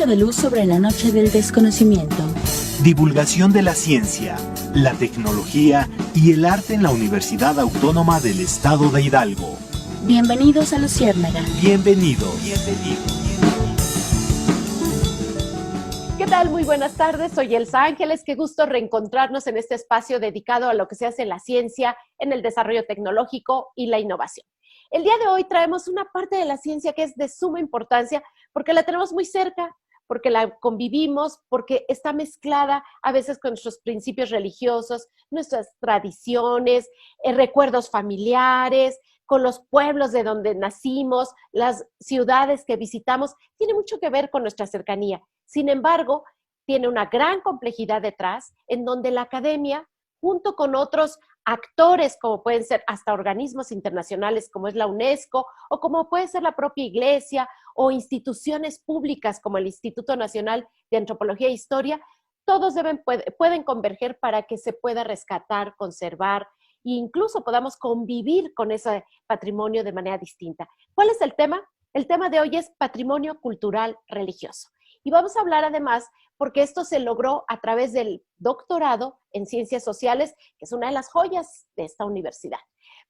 rayo de luz sobre la noche del desconocimiento. Divulgación de la ciencia, la tecnología y el arte en la Universidad Autónoma del Estado de Hidalgo. Bienvenidos a Luciérnaga. Bienvenidos. ¿Qué tal? Muy buenas tardes, soy Elsa Ángeles. Qué gusto reencontrarnos en este espacio dedicado a lo que se hace en la ciencia, en el desarrollo tecnológico y la innovación. El día de hoy traemos una parte de la ciencia que es de suma importancia porque la tenemos muy cerca, porque la convivimos, porque está mezclada a veces con nuestros principios religiosos, nuestras tradiciones, recuerdos familiares, con los pueblos de donde nacimos, las ciudades que visitamos. Tiene mucho que ver con nuestra cercanía. Sin embargo, tiene una gran complejidad detrás, en donde la academia, junto con otros actores, como pueden ser hasta organismos internacionales como es la UNESCO, o como puede ser la propia iglesia, o instituciones públicas como el Instituto Nacional de Antropología e Historia, todos pueden converger para que se pueda rescatar, conservar, e incluso podamos convivir con ese patrimonio de manera distinta. ¿Cuál es el tema? El tema de hoy es patrimonio cultural religioso. Y vamos a hablar además, porque esto se logró a través del doctorado en Ciencias Sociales, que es una de las joyas de esta universidad.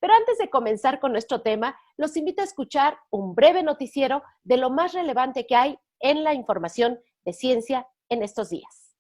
Pero antes de comenzar con nuestro tema, los invito a escuchar un breve noticiero de lo más relevante que hay en la información de ciencia en estos días.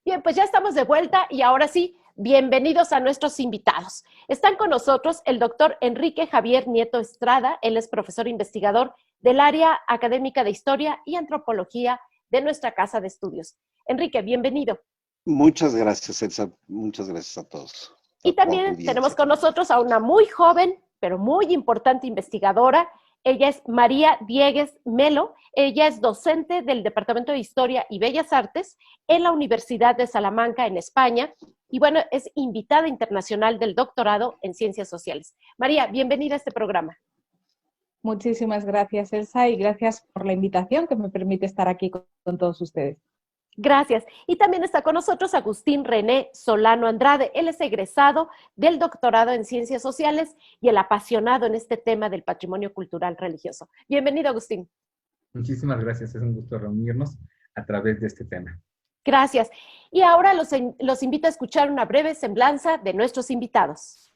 Bien, pues ya estamos de vuelta y ahora sí, bienvenidos a nuestros invitados. Están con nosotros el doctor Enrique Javier Nieto Estrada. Él es profesor investigador del área académica de Historia y Antropología de nuestra Casa de Estudios. Enrique, bienvenido. Muchas gracias, Elsa. Muchas gracias a todos. Y también tenemos con nosotros a una muy joven, pero muy importante investigadora. Ella es María Diegues Melo. Ella es docente del Departamento de Historia y Bellas Artes en la Universidad de Salamanca, en España. Y bueno, es invitada internacional del doctorado en Ciencias Sociales. María, bienvenida a este programa. Muchísimas gracias, Elsa, y gracias por la invitación que me permite estar aquí con todos ustedes. Gracias. Y también está con nosotros Agustín René Solano Andrade. Él es egresado del doctorado en Ciencias Sociales y el apasionado en este tema del patrimonio cultural religioso. Bienvenido, Agustín. Muchísimas gracias. Es un gusto reunirnos a través de este tema. Gracias. Y ahora los invito a escuchar una breve semblanza de nuestros invitados.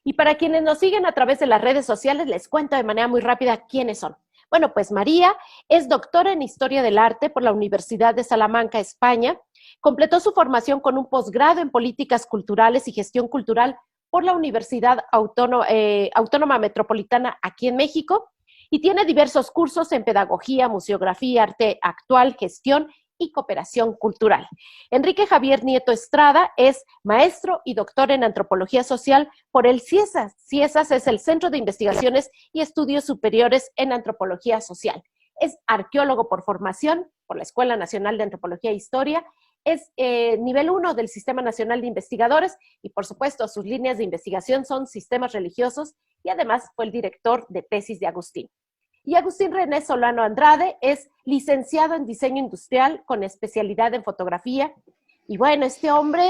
Y para quienes nos siguen a través de las redes sociales, les cuento de manera muy rápida quiénes son. Bueno, pues María es doctora en Historia del Arte por la Universidad de Salamanca, España. Completó su formación con un posgrado en Políticas Culturales y Gestión Cultural por la Universidad Autónoma Metropolitana aquí en México y tiene diversos cursos en Pedagogía, Museografía, Arte Actual, Gestión y Cooperación Cultural. Enrique Javier Nieto Estrada es maestro y doctor en Antropología Social por el CIESAS. CIESAS es el Centro de Investigaciones y Estudios Superiores en Antropología Social. Es arqueólogo por formación por la Escuela Nacional de Antropología e Historia. Es nivel 1 del Sistema Nacional de Investigadores y, por supuesto, sus líneas de investigación son sistemas religiosos y además fue el director de tesis de Agustín. Y Agustín René Solano Andrade es licenciado en Diseño Industrial con especialidad en fotografía. Y bueno, este hombre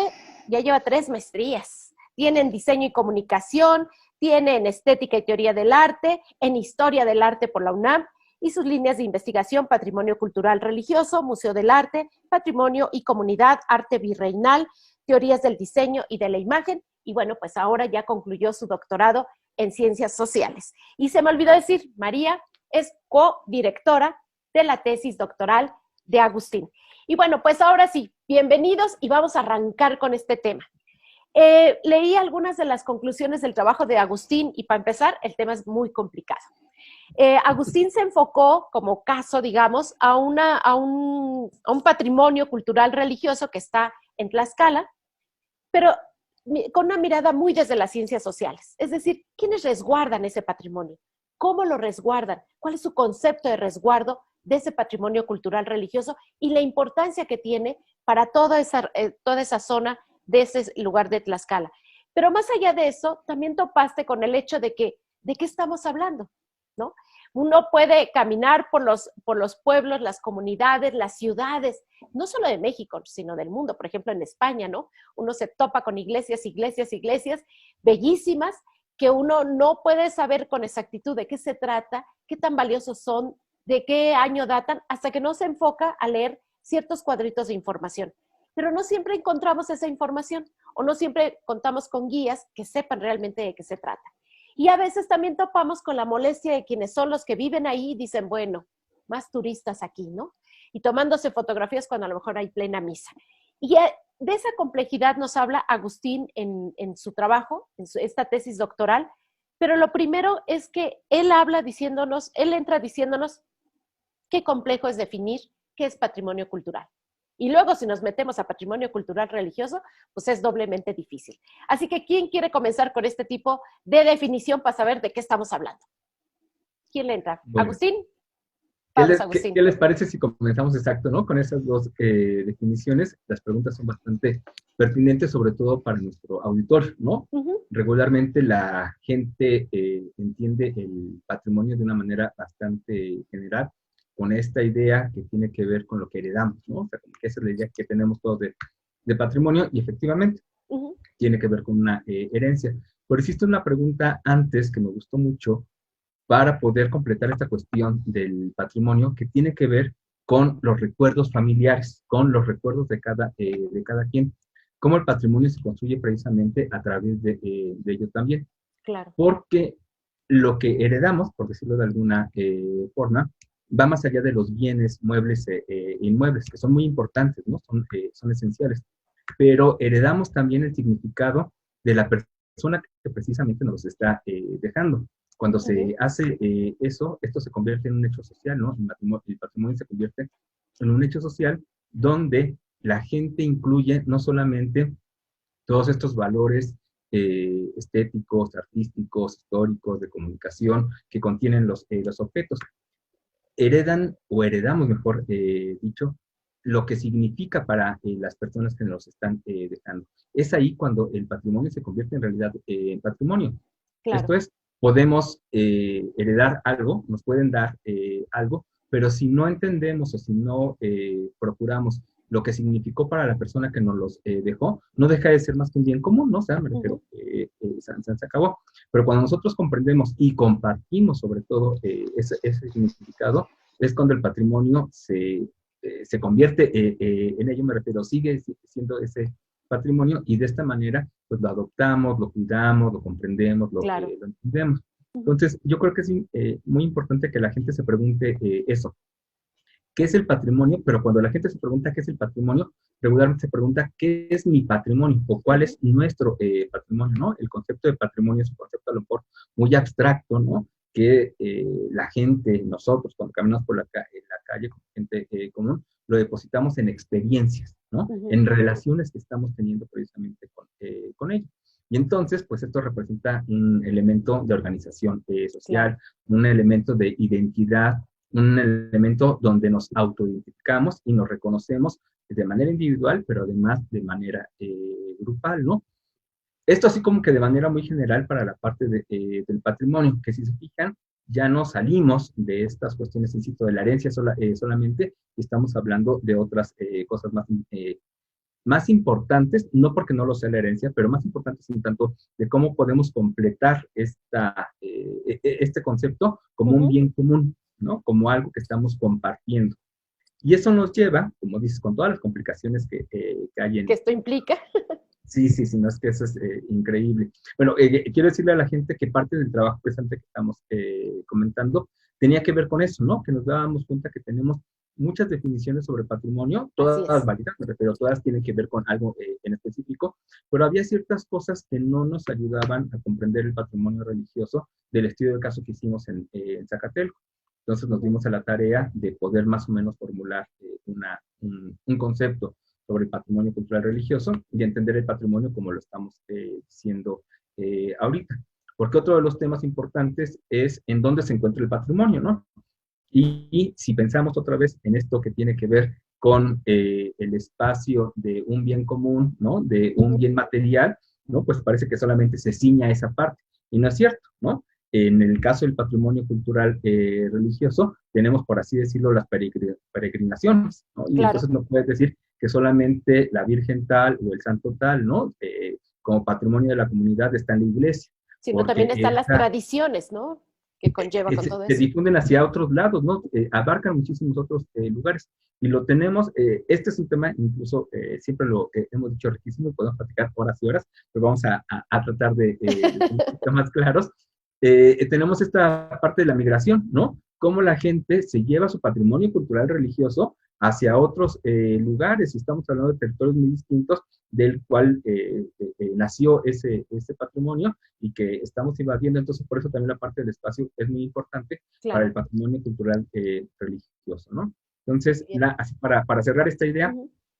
ya lleva 3 maestrías. Tiene en Diseño y Comunicación, tiene en Estética y Teoría del Arte, en Historia del Arte por la UNAM, y sus líneas de investigación: Patrimonio Cultural Religioso, Museo del Arte, Patrimonio y Comunidad, Arte Virreinal, Teorías del Diseño y de la Imagen. Y bueno, pues ahora ya concluyó su doctorado en Ciencias Sociales. Y se me olvidó decir, María es codirectora de la tesis doctoral de Agustín. Y bueno, pues ahora sí, bienvenidos y vamos a arrancar con este tema. Leí algunas de las conclusiones del trabajo de Agustín y para empezar, el tema es muy complicado. Agustín se enfocó como caso, digamos, a un patrimonio cultural religioso que está en Tlaxcala, pero con una mirada muy desde las ciencias sociales. Es decir, ¿quiénes resguardan ese patrimonio? ¿Cómo lo resguardan? ¿Cuál es su concepto de resguardo de ese patrimonio cultural religioso y la importancia que tiene para toda esa zona de ese lugar de Tlaxcala? Pero más allá de eso, también topaste con el hecho de qué estamos hablando, ¿no? Uno puede caminar por los pueblos, las comunidades, las ciudades, no solo de México, sino del mundo. Por ejemplo, en España, ¿no? Uno se topa con iglesias bellísimas, que uno no puede saber con exactitud de qué se trata, qué tan valiosos son, de qué año datan, hasta que no se enfoca a leer ciertos cuadritos de información. Pero no siempre encontramos esa información o no siempre contamos con guías que sepan realmente de qué se trata. Y a veces también topamos con la molestia de quienes son los que viven ahí y dicen, bueno, más turistas aquí, ¿no? Y tomándose fotografías cuando a lo mejor hay plena misa. Y de esa complejidad nos habla Agustín en su trabajo, esta tesis doctoral, pero lo primero es que él entra diciéndonos qué complejo es definir qué es patrimonio cultural. Y luego, si nos metemos a patrimonio cultural religioso, pues es doblemente difícil. Así que, ¿quién quiere comenzar con este tipo de definición para saber de qué estamos hablando? ¿Quién le entra? Bueno, ¿Agustín? ¿Qué les parece si comenzamos exacto, ¿no? Con esas dos definiciones? Las preguntas son bastante pertinentes, sobre todo para nuestro auditor, ¿no? Regularmente la gente entiende el patrimonio de una manera bastante general, con esta idea que tiene que ver con lo que heredamos, ¿no? O sea, como que esa es la idea que tenemos todos de patrimonio, y efectivamente tiene que ver con una herencia. Pero hiciste una pregunta antes que me gustó mucho para poder completar esta cuestión del patrimonio, que tiene que ver con los recuerdos familiares, con los recuerdos de cada quien. Cómo el patrimonio se construye precisamente a través de ello también. Claro. Porque lo que heredamos, por decirlo de alguna forma, va más allá de los bienes muebles e inmuebles, que son muy importantes, ¿no? Son esenciales. Pero heredamos también el significado de la persona que precisamente nos está dejando. Cuando se hace eso, esto se convierte en un hecho social, ¿no? El patrimonio se convierte en un hecho social donde la gente incluye no solamente todos estos valores estéticos, artísticos, históricos, de comunicación que contienen los objetos. Heredan, o heredamos, mejor dicho, lo que significa para las personas que nos están dejando. Es ahí cuando el patrimonio se convierte en realidad en patrimonio. Claro. Esto es, podemos heredar algo, nos pueden dar algo, pero si no entendemos o si no procuramos lo que significó para la persona que nos los dejó, no deja de ser más que un bien común, ¿no? O sea, me refiero, se acabó. Pero cuando nosotros comprendemos y compartimos sobre todo ese significado, es cuando el patrimonio se convierte en ello, me refiero, sigue siendo ese patrimonio, y de esta manera pues lo adoptamos, lo cuidamos, lo comprendemos, lo entendemos. Entonces, yo creo que es muy importante que la gente se pregunte eso. ¿Qué es el patrimonio? Pero cuando la gente se pregunta qué es el patrimonio, regularmente se pregunta qué es mi patrimonio o cuál es nuestro patrimonio, ¿no? El concepto de patrimonio es un concepto a lo mejor muy abstracto, ¿no? Que la gente, nosotros, cuando caminamos por la calle con gente común, lo depositamos en experiencias, ¿no? En relaciones que estamos teniendo precisamente con ellos. Y entonces, pues esto representa un elemento de organización social, un elemento de identidad, un elemento donde nos autoidentificamos y nos reconocemos de manera individual, pero además de manera grupal, ¿no? Esto así como que de manera muy general para la parte del patrimonio, que si se fijan, ya no salimos de estas cuestiones, insisto, de la herencia solamente, y estamos hablando de otras cosas más importantes, no porque no lo sea la herencia, pero más importantes en tanto de cómo podemos completar este concepto como un bien común, ¿no? Como algo que estamos compartiendo. Y eso nos lleva, como dices, con todas las complicaciones que hay en... ¿Qué esto implica? Sí, no, es que eso es increíble. Bueno, quiero decirle a la gente que parte del trabajo presente que estamos comentando tenía que ver con eso, ¿no? Que nos dábamos cuenta que tenemos muchas definiciones sobre patrimonio, todas válidas, me refiero, todas tienen que ver con algo en específico, pero había ciertas cosas que no nos ayudaban a comprender el patrimonio religioso del estudio de caso que hicimos en Zacatelco. Entonces nos dimos a la tarea de poder más o menos formular un concepto sobre el patrimonio cultural religioso y entender el patrimonio como lo estamos diciendo ahorita. Porque otro de los temas importantes es en dónde se encuentra el patrimonio, ¿no? Y si pensamos otra vez en esto que tiene que ver con el espacio de un bien común, ¿no? De un bien material, ¿no? Pues parece que solamente se ciña a esa parte. Y no es cierto, ¿no? En el caso del patrimonio cultural religioso, tenemos, por así decirlo, las peregrinaciones, ¿no? Y entonces no puedes decir que solamente la Virgen tal o el santo tal, ¿no? Como patrimonio de la comunidad está en la iglesia. Sino también están las tradiciones, ¿no? que conlleva con todo se eso. difunden hacia otros lados, ¿no? Abarcan muchísimos otros lugares. Y lo tenemos, este es un tema, incluso siempre lo hemos dicho riquísimo, y podemos platicar horas y horas, pero vamos a tratar de ser un poquito más claros. Tenemos esta parte de la migración, ¿no? Cómo la gente se lleva su patrimonio cultural religioso hacia otros lugares. Estamos hablando de territorios muy distintos del cual nació ese patrimonio y que estamos invadiendo. Entonces, por eso también la parte del espacio es muy importante para el patrimonio cultural religioso, ¿no? Entonces, así para cerrar esta idea,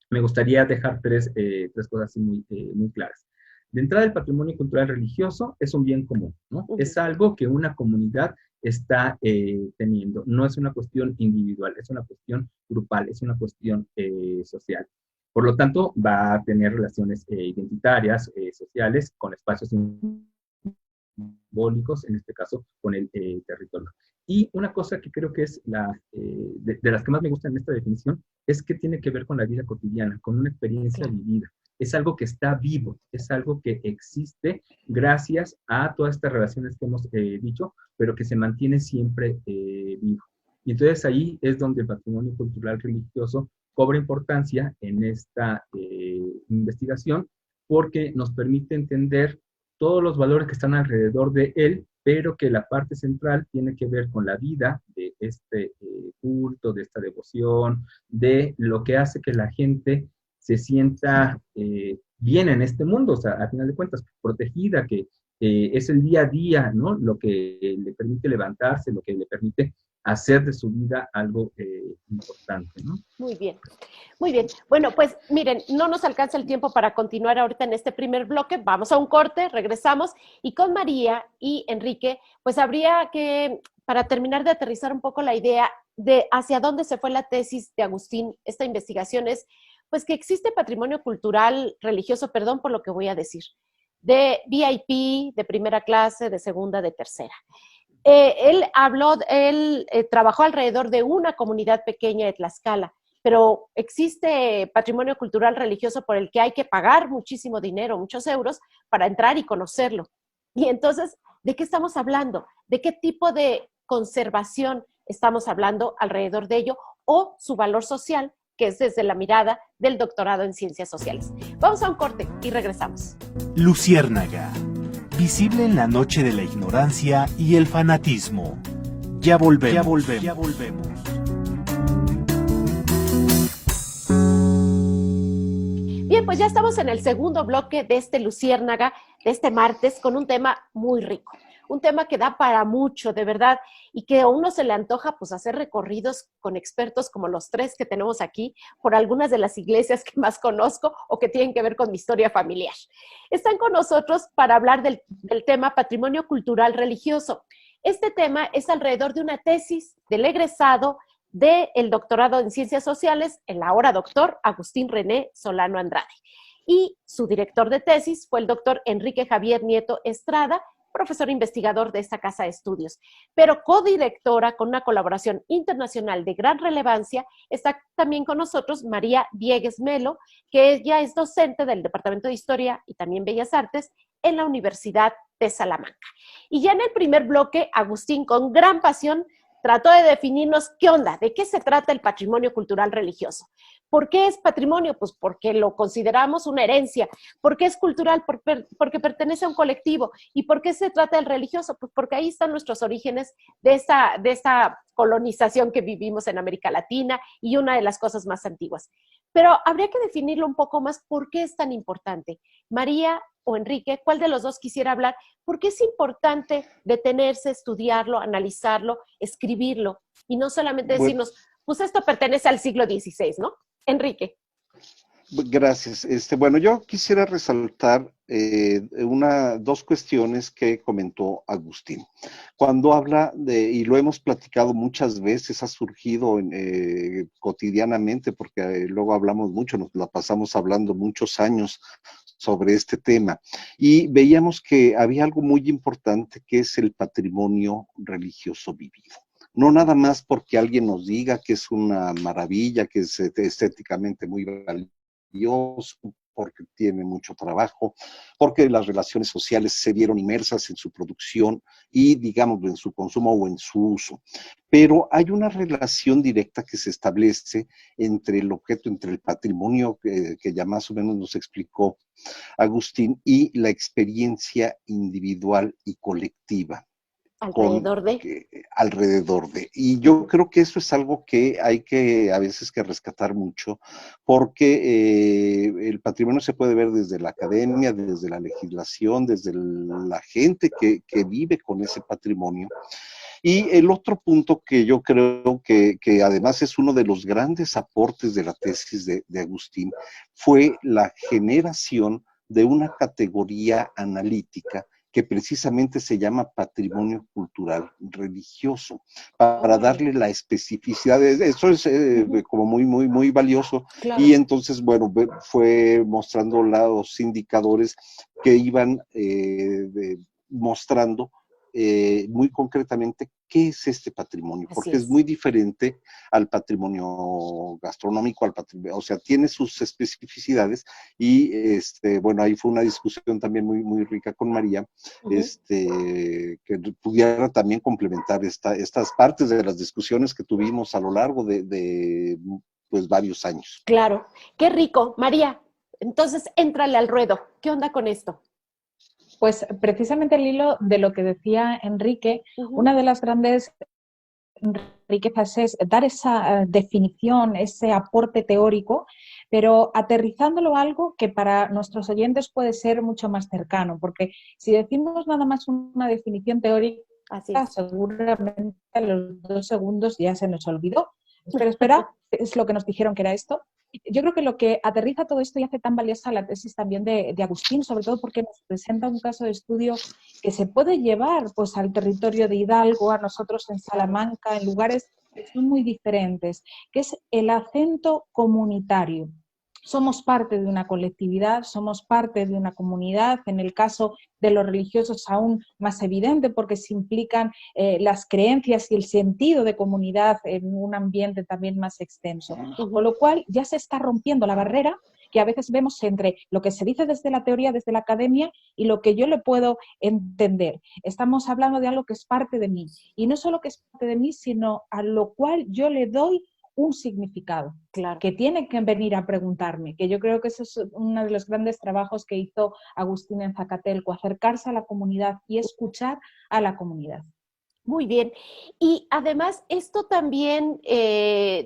me gustaría dejar tres cosas así muy claras. De entrada, el patrimonio cultural religioso es un bien común, ¿no? Es algo que una comunidad está teniendo. No es una cuestión individual, es una cuestión grupal, es una cuestión social. Por lo tanto, va a tener relaciones identitarias, sociales, con espacios simbólicos, en este caso, con el territorio. Y una cosa que creo que es de las que más me gustan en esta definición, es que tiene que ver con la vida cotidiana, con una experiencia vivida. Es algo que está vivo, es algo que existe gracias a todas estas relaciones que hemos dicho, pero que se mantiene siempre vivo. Y entonces ahí es donde el patrimonio cultural religioso cobra importancia en esta investigación, porque nos permite entender todos los valores que están alrededor de él, pero que la parte central tiene que ver con la vida de este culto, de esta devoción, de lo que hace que la gente se sienta bien en este mundo, o sea, a final de cuentas, protegida, que es el día a día, ¿no? Lo que le permite levantarse, lo que le permite hacer de su vida algo importante, ¿no? Muy bien, muy bien. Bueno, pues miren, no nos alcanza el tiempo para continuar ahorita en este primer bloque. Vamos a un corte, regresamos y con María y Enrique, pues habría que, para terminar de aterrizar un poco la idea de hacia dónde se fue la tesis de Agustín, esta investigación es, pues que existe patrimonio cultural religioso, perdón por lo que voy a decir, de VIP, de primera clase, de segunda, de tercera. Él trabajó alrededor de una comunidad pequeña de Tlaxcala, pero existe patrimonio cultural religioso por el que hay que pagar muchísimo dinero, muchos euros, para entrar y conocerlo. Y entonces, ¿de qué estamos hablando? ¿De qué tipo de conservación estamos hablando alrededor de ello? O su valor social, que es desde la mirada del doctorado en Ciencias Sociales. Vamos a un corte y regresamos. Luciérnaga, visible en la noche de la ignorancia y el fanatismo. Ya volvemos. Bien, pues ya estamos en el segundo bloque de este Luciérnaga, de este martes, con un tema muy rico. Un tema que da para mucho, de verdad, y que a uno se le antoja pues hacer recorridos con expertos como los tres que tenemos aquí, por algunas de las iglesias que más conozco o que tienen que ver con mi historia familiar. Están con nosotros para hablar del tema patrimonio cultural religioso. Este tema es alrededor de una tesis del egresado del doctorado en Ciencias Sociales, el ahora doctor Agustín René Solano Andrade. Y su director de tesis fue el doctor Enrique Javier Nieto Estrada, profesor investigador de esta casa de estudios, pero codirectora con una colaboración internacional de gran relevancia. Está también con nosotros María Diegues Melo, que ella es docente del Departamento de Historia y también Bellas Artes en la Universidad de Salamanca. Y ya en el primer bloque, Agustín, con gran pasión, trató de definirnos qué onda, de qué se trata el patrimonio cultural religioso. ¿Por qué es patrimonio? Pues porque lo consideramos una herencia. ¿Por qué es cultural? Porque pertenece a un colectivo. ¿Y por qué se trata del religioso? Pues porque ahí están nuestros orígenes de esta colonización que vivimos en América Latina y una de las cosas más antiguas. Pero habría que definirlo un poco más, ¿por qué es tan importante? María o Enrique, ¿cuál de los dos quisiera hablar? ¿Por qué es importante detenerse, estudiarlo, analizarlo, escribirlo? Y no solamente decirnos, pues esto pertenece al siglo XVI, ¿no? Enrique. Gracias. Bueno, yo quisiera resaltar dos cuestiones que comentó Agustín. Cuando habla y lo hemos platicado muchas veces, ha surgido cotidianamente, porque luego hablamos mucho, nos la pasamos hablando muchos años sobre este tema, y veíamos que había algo muy importante que es el patrimonio religioso vivido. No nada más porque alguien nos diga que es una maravilla, que es estéticamente muy valioso, porque tiene mucho trabajo, porque las relaciones sociales se vieron inmersas en su producción y, digamos, en su consumo o en su uso. Pero hay una relación directa que se establece entre el objeto, entre el patrimonio que ya más o menos nos explicó Agustín, y la experiencia individual y colectiva. Alrededor de. Y yo creo que eso es algo que hay que a veces que rescatar mucho, porque el patrimonio se puede ver desde la academia, desde la legislación, desde la gente que vive con ese patrimonio. Y el otro punto que yo creo que además es uno de los grandes aportes de la tesis de Agustín, fue la generación de una categoría analítica que precisamente se llama patrimonio cultural religioso, para darle la especificidad. Eso es como muy valioso. Claro. Y entonces, bueno, fue mostrando los indicadores que iban mostrando muy concretamente qué es este patrimonio, porque es muy diferente al patrimonio gastronómico, o sea, tiene sus especificidades y, bueno, ahí fue una discusión también muy rica con María, que pudiera también complementar estas partes de las discusiones que tuvimos a lo largo de pues, varios años. Claro, qué rico. María, entonces, éntrale al ruedo. ¿Qué onda con esto? Pues precisamente al hilo de lo que decía Enrique, una de las grandes riquezas es dar esa definición, ese aporte teórico, pero aterrizándolo a algo que para nuestros oyentes puede ser mucho más cercano, porque si decimos nada más una definición teórica, seguramente a los 2 segundos ya se nos olvidó. Espera, es lo que nos dijeron que era esto. Yo creo que lo que aterriza todo esto y hace tan valiosa la tesis también de Agustín, sobre todo porque nos presenta un caso de estudio que se puede llevar pues, al territorio de Hidalgo, a nosotros en Salamanca, en lugares que son muy diferentes, que es el acento comunitario. Somos parte de una colectividad, somos parte de una comunidad, en el caso de los religiosos aún más evidente porque se implican las creencias y el sentido de comunidad en un ambiente también más extenso. Con lo cual ya se está rompiendo la barrera que a veces vemos entre lo que se dice desde la teoría, desde la academia y lo que yo le puedo entender. Estamos hablando de algo que es parte de mí y no solo que es parte de mí, sino a lo cual yo le doy un significado, que tiene que venir a preguntarme, que yo creo que eso es uno de los grandes trabajos que hizo Agustín en Zacatelco, acercarse a la comunidad y escuchar a la comunidad. Muy bien. Y además, esto también,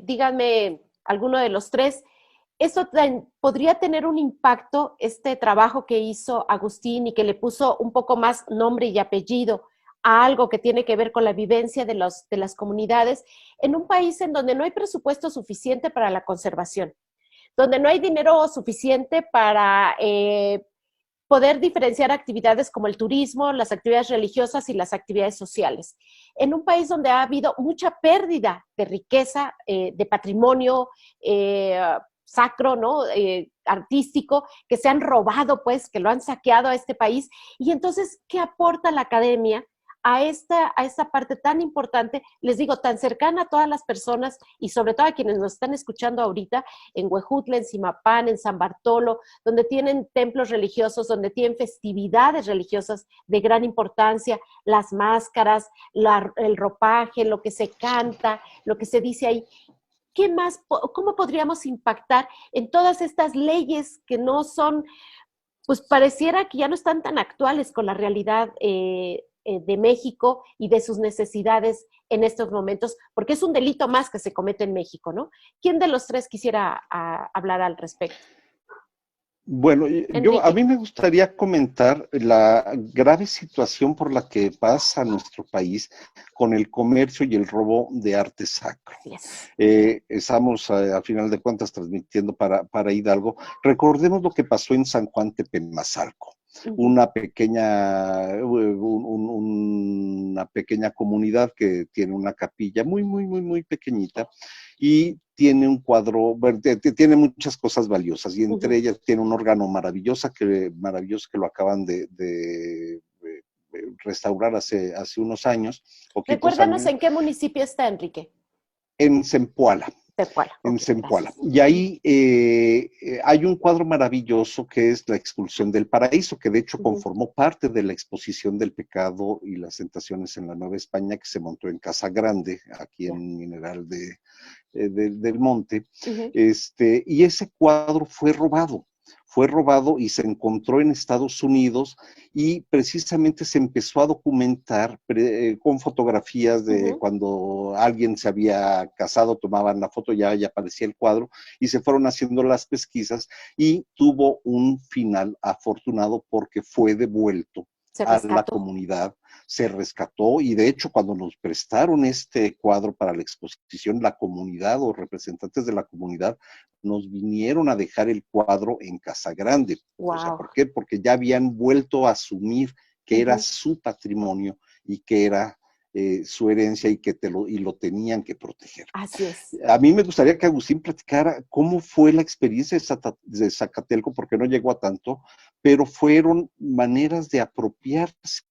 díganme, alguno de los tres, ¿esto podría tener un impacto, este trabajo que hizo Agustín y que le puso un poco más nombre y apellido a algo que tiene que ver con la vivencia de las comunidades en un país en donde no hay presupuesto suficiente para la conservación, donde no hay dinero suficiente para poder diferenciar actividades como el turismo, las actividades religiosas y las actividades sociales? En un país donde ha habido mucha pérdida de riqueza, de patrimonio sacro, ¿no? Artístico, que se han robado, pues, que lo han saqueado a este país. Y entonces, ¿qué aporta la academia a esta parte tan importante, les digo, tan cercana a todas las personas y sobre todo a quienes nos están escuchando ahorita en Huejutla, en Zimapán, en San Bartolo, donde tienen templos religiosos, donde tienen festividades religiosas de gran importancia, las máscaras, el ropaje, lo que se canta, lo que se dice ahí? ¿Qué más? ¿Cómo podríamos impactar en todas estas leyes que no son, pues pareciera que ya no están tan actuales con la realidad de México y de sus necesidades en estos momentos, porque es un delito más que se comete en México, ¿no? ¿Quién de los tres quisiera hablar al respecto? Bueno, a mí me gustaría comentar la grave situación por la que pasa nuestro país con el comercio y el robo de arte sacro. Yes. Estamos, a final de cuentas, transmitiendo para Hidalgo. Recordemos lo que pasó en San Juan Tepemazalco. Una pequeña comunidad que tiene una capilla muy pequeñita y tiene un cuadro, tiene muchas cosas valiosas y entre ellas tiene un órgano maravilloso que lo acaban de restaurar hace unos años. Recuérdanos en qué municipio está, Enrique. En Zempoala. Zempoala. En Ok, Zempoala. gracias. Y ahí hay un cuadro maravilloso que es La expulsión del paraíso, que de hecho conformó parte de la exposición del pecado y las tentaciones en la Nueva España, que se montó en Casa Grande, aquí en Mineral del Monte. Y ese cuadro fue robado y se encontró en Estados Unidos y precisamente se empezó a documentar con fotografías de cuando alguien se había casado, tomaban la foto, ya aparecía el cuadro y se fueron haciendo las pesquisas y tuvo un final afortunado porque fue devuelto a la comunidad, se rescató y de hecho cuando nos prestaron este cuadro para la exposición, la comunidad o representantes de la comunidad nos vinieron a dejar el cuadro en Casa Grande. Wow. O sea, ¿por qué? Porque ya habían vuelto a asumir que era su patrimonio y que era su herencia y que lo tenían que proteger. Así es. A mí me gustaría que Agustín platicara cómo fue la experiencia de Zacatelco, porque no llegó a tanto, pero fueron maneras de apropiarse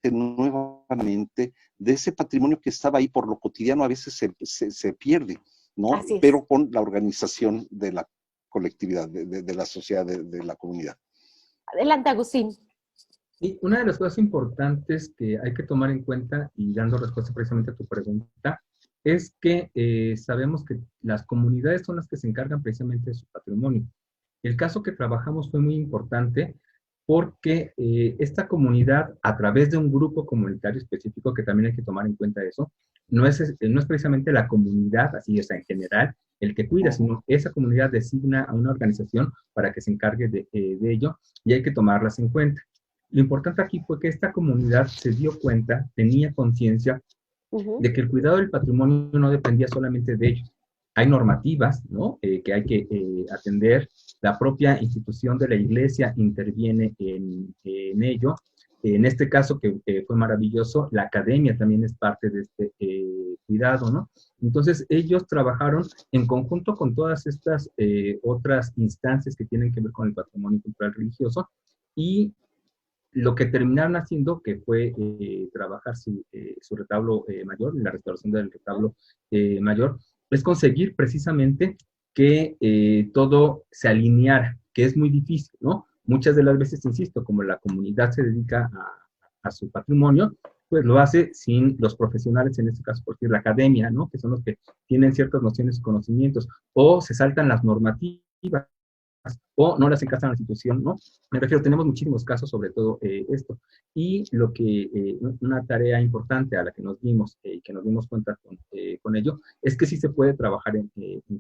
nuevamente de ese patrimonio que estaba ahí, por lo cotidiano a veces se pierde, ¿no? Pero con la organización de la colectividad, de la sociedad, de la comunidad. Adelante, Agustín. Y una de las cosas importantes que hay que tomar en cuenta, y dando respuesta precisamente a tu pregunta, es que sabemos que las comunidades son las que se encargan precisamente de su patrimonio. El caso que trabajamos fue muy importante porque esta comunidad, a través de un grupo comunitario específico, que también hay que tomar en cuenta eso, no es precisamente la comunidad, así es en general, el que cuida, sino esa comunidad designa a una organización para que se encargue de ello, y hay que tomarlas en cuenta. Lo importante aquí fue que esta comunidad se dio cuenta, tenía conciencia de que el cuidado del patrimonio no dependía solamente de ellos. Hay normativas, ¿no? Que hay que atender. La propia institución de la iglesia interviene en ello. En este caso, que fue maravilloso, la academia también es parte de este cuidado, ¿no? Entonces, ellos trabajaron en conjunto con todas estas otras instancias que tienen que ver con el patrimonio cultural religioso, y lo que terminaron haciendo, que fue trabajar su retablo mayor, la restauración del retablo mayor, es conseguir precisamente que todo se alineara, que es muy difícil, ¿no? Muchas de las veces, insisto, como la comunidad se dedica a su patrimonio, pues lo hace sin los profesionales, en este caso, por decir, la academia, ¿no? Que son los que tienen ciertas nociones y conocimientos, o se saltan las normativas, o no las encajan a la institución, ¿no? Me refiero, tenemos muchísimos casos sobre todo esto. Y lo que, una tarea importante a la que nos dimos, que nos dimos cuenta con ello, es que sí se puede trabajar en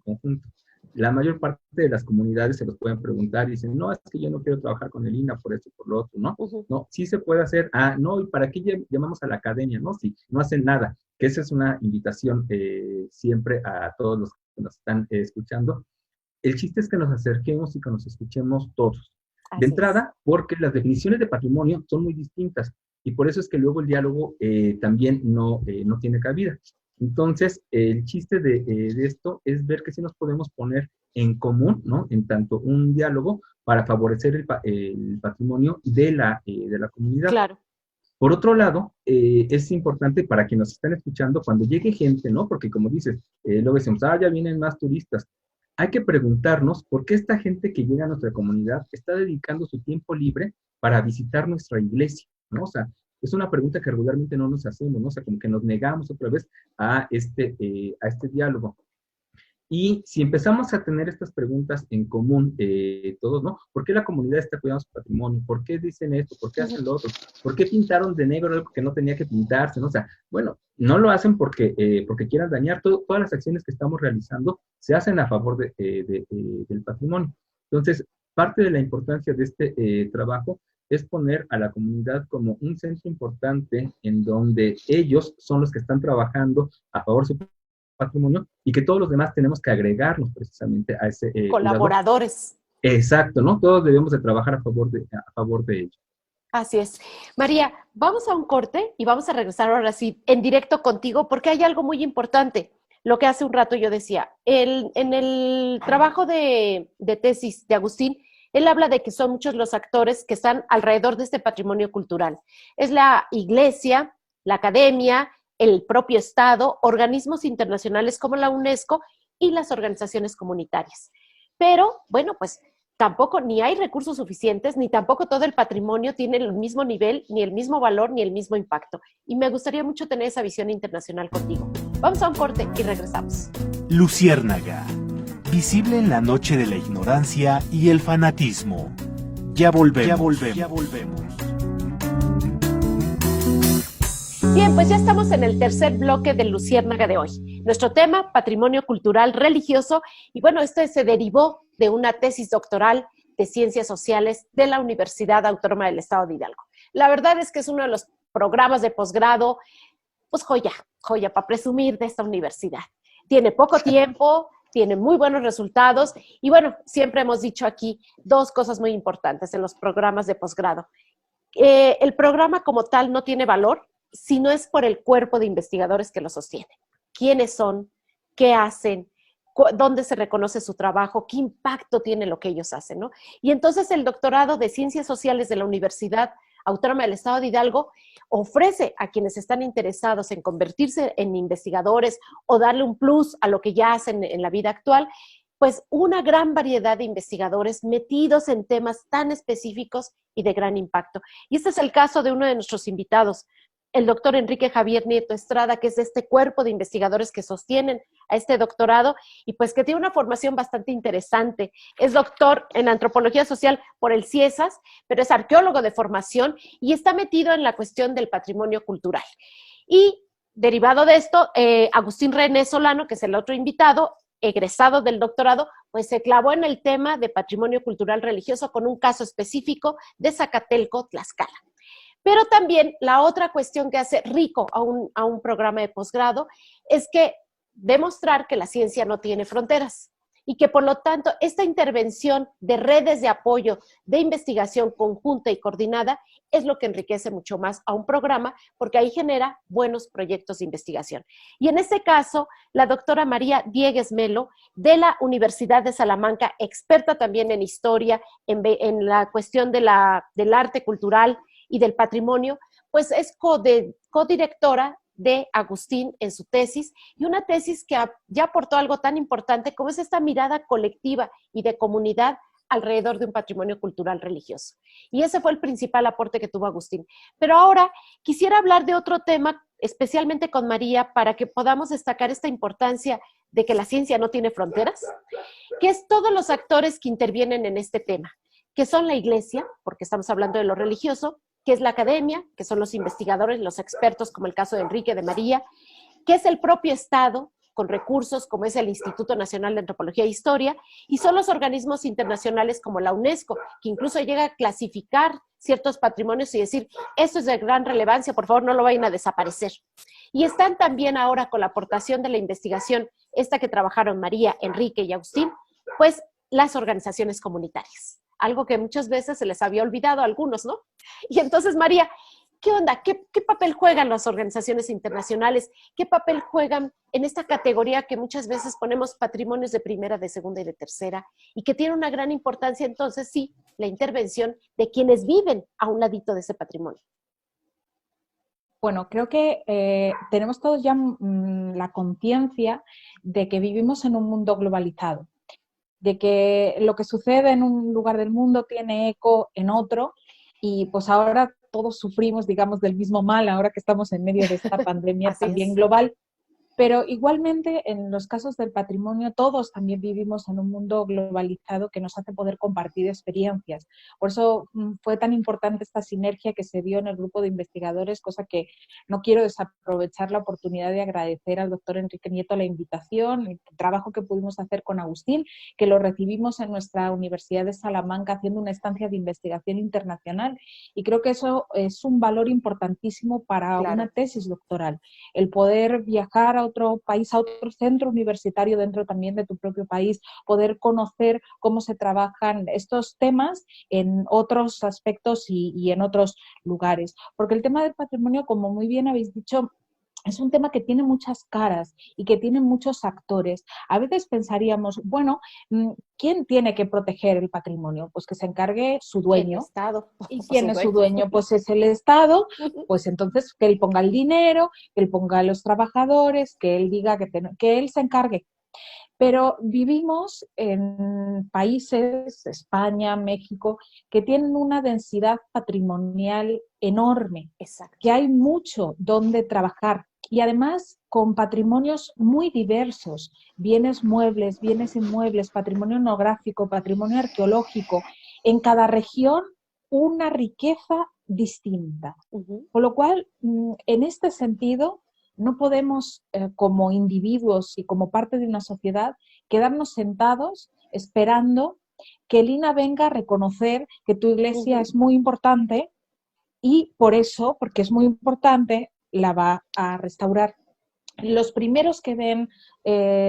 conjunto. La mayor parte de las comunidades se los pueden preguntar y dicen, no, es que yo no quiero trabajar con el INAH por esto y por lo otro, ¿no? No, sí se puede hacer. Ah, no, ¿y para qué llamamos a la academia? No, sí, no hacen nada. Que esa es una invitación siempre a todos los que nos están escuchando. El chiste es que nos acerquemos y que nos escuchemos todos. De entrada, porque las definiciones de patrimonio son muy distintas y por eso es que luego el diálogo también no tiene cabida. Entonces, el chiste de esto es ver que sí nos podemos poner en común, ¿no? En tanto un diálogo para favorecer el patrimonio de la comunidad. Claro. Por otro lado, es importante para quienes nos están escuchando, cuando llegue gente, ¿no? Porque como dices, luego decimos, ya vienen más turistas. Hay que preguntarnos por qué esta gente que llega a nuestra comunidad está dedicando su tiempo libre para visitar nuestra iglesia, ¿no? O sea, es una pregunta que regularmente no nos hacemos, ¿no? O sea, como que nos negamos otra vez a este diálogo. Y si empezamos a tener estas preguntas en común, todos, ¿no? ¿Por qué la comunidad está cuidando su patrimonio? ¿Por qué dicen esto? ¿Por qué hacen lo otro? ¿Por qué pintaron de negro algo que no tenía que pintarse? ¿No? O sea, bueno, no lo hacen porque quieran dañar. Todas las acciones que estamos realizando se hacen a favor del patrimonio. Entonces, parte de la importancia de este trabajo es poner a la comunidad como un centro importante en donde ellos son los que están trabajando a favor de su patrimonio y que todos los demás tenemos que agregarnos precisamente a ese colaboradores. Cuidado. Exacto, ¿no? Todos debemos de trabajar a favor de ello. Así es. María, vamos a un corte y vamos a regresar ahora sí en directo contigo porque hay algo muy importante. Lo que hace un rato yo decía, en el trabajo de tesis de Agustín, él habla de que son muchos los actores que están alrededor de este patrimonio cultural. Es la iglesia, la academia, el propio Estado, organismos internacionales como la UNESCO y las organizaciones comunitarias. Pero, bueno, pues tampoco ni hay recursos suficientes, ni tampoco todo el patrimonio tiene el mismo nivel, ni el mismo valor, ni el mismo impacto. Y me gustaría mucho tener esa visión internacional contigo. Vamos a un corte y regresamos. Luciérnaga, visible en la noche de la ignorancia y el fanatismo. Ya volvemos. Bien, pues ya estamos en el tercer bloque del Luciérnaga de hoy. Nuestro tema, patrimonio cultural religioso, y bueno, esto se derivó de una tesis doctoral de Ciencias Sociales de la Universidad Autónoma del Estado de Hidalgo. La verdad es que es uno de los programas de posgrado, pues joya para presumir de esta universidad. Tiene poco tiempo, tiene muy buenos resultados, y bueno, siempre hemos dicho aquí dos cosas muy importantes en los programas de posgrado. El programa como tal no tiene valor si no es por el cuerpo de investigadores que lo sostiene. ¿Quiénes son? ¿Qué hacen? ¿Dónde se reconoce su trabajo? ¿Qué impacto tiene lo que ellos hacen, ¿no? Y entonces el doctorado de Ciencias Sociales de la Universidad Autónoma del Estado de Hidalgo ofrece a quienes están interesados en convertirse en investigadores o darle un plus a lo que ya hacen en la vida actual, pues una gran variedad de investigadores metidos en temas tan específicos y de gran impacto. Y este es el caso de uno de nuestros invitados, el doctor Enrique Javier Nieto Estrada, que es de este cuerpo de investigadores que sostienen a este doctorado y pues que tiene una formación bastante interesante. Es doctor en antropología social por el CIESAS, pero es arqueólogo de formación y está metido en la cuestión del patrimonio cultural. Y derivado de esto, Agustín René Solano, que es el otro invitado, egresado del doctorado, pues se clavó en el tema de patrimonio cultural religioso con un caso específico de Zacatelco, Tlaxcala. Pero también la otra cuestión que hace rico a un programa de posgrado es que demostrar que la ciencia no tiene fronteras y que por lo tanto esta intervención de redes de apoyo de investigación conjunta y coordinada es lo que enriquece mucho más a un programa porque ahí genera buenos proyectos de investigación. Y en este caso, la doctora María Diegues Melo de la Universidad de Salamanca, experta también en historia, en la cuestión del arte cultural y del patrimonio, pues es codirectora de Agustín en su tesis, y una tesis que ya aportó algo tan importante como es esta mirada colectiva y de comunidad alrededor de un patrimonio cultural religioso. Y ese fue el principal aporte que tuvo Agustín. Pero ahora quisiera hablar de otro tema, especialmente con María, para que podamos destacar esta importancia de que la ciencia no tiene fronteras, que es todos los actores que intervienen en este tema, que son la iglesia, porque estamos hablando de lo religioso, que es la academia, que son los investigadores, los expertos, como el caso de Enrique, de María, que es el propio Estado, con recursos como es el Instituto Nacional de Antropología e Historia, y son los organismos internacionales como la UNESCO, que incluso llega a clasificar ciertos patrimonios y decir, esto es de gran relevancia, por favor no lo vayan a desaparecer. Y están también ahora con la aportación de la investigación, esta que trabajaron María, Enrique y Agustín, pues las organizaciones comunitarias. Algo que muchas veces se les había olvidado a algunos, ¿no? Y entonces, María, ¿qué onda? ¿Qué papel juegan las organizaciones internacionales? ¿Qué papel juegan en esta categoría que muchas veces ponemos patrimonios de primera, de segunda y de tercera? Y que tiene una gran importancia, entonces, sí, la intervención de quienes viven a un ladito de ese patrimonio. Bueno, creo que tenemos todos ya la conciencia de que vivimos en un mundo globalizado, de que lo que sucede en un lugar del mundo tiene eco en otro, y pues ahora todos sufrimos, digamos, del mismo mal, ahora que estamos en medio de esta pandemia también global. Pero igualmente, en los casos del patrimonio, todos también vivimos en un mundo globalizado que nos hace poder compartir experiencias. Por eso fue tan importante esta sinergia que se dio en el grupo de investigadores, cosa que no quiero desaprovechar la oportunidad de agradecer al doctor Enrique Nieto la invitación, el trabajo que pudimos hacer con Agustín, que lo recibimos en nuestra Universidad de Salamanca haciendo una estancia de investigación internacional. Y creo que eso es un valor importantísimo para una tesis doctoral, el poder viajar a otro país, a otro centro universitario dentro también de tu propio país, poder conocer cómo se trabajan estos temas en otros aspectos y en otros lugares. Porque el tema del patrimonio, como muy bien habéis dicho, es un tema que tiene muchas caras y que tiene muchos actores. A veces pensaríamos, bueno, ¿quién tiene que proteger el patrimonio? Pues que se encargue su dueño. El Estado. ¿Y quién es su dueño? Pues es el Estado. Pues entonces que él ponga el dinero, que él ponga a los trabajadores, que él diga que él se encargue. Pero vivimos en países, España, México, que tienen una densidad patrimonial enorme, Exacto. que hay mucho donde trabajar y además con patrimonios muy diversos, bienes muebles, bienes inmuebles, patrimonio etnográfico, patrimonio arqueológico, en cada región una riqueza distinta. Con lo cual, en este sentido, no podemos, como individuos y como parte de una sociedad, quedarnos sentados esperando que el INA venga a reconocer que tu iglesia es muy importante y por eso, porque es muy importante, la va a restaurar. Los primeros que ven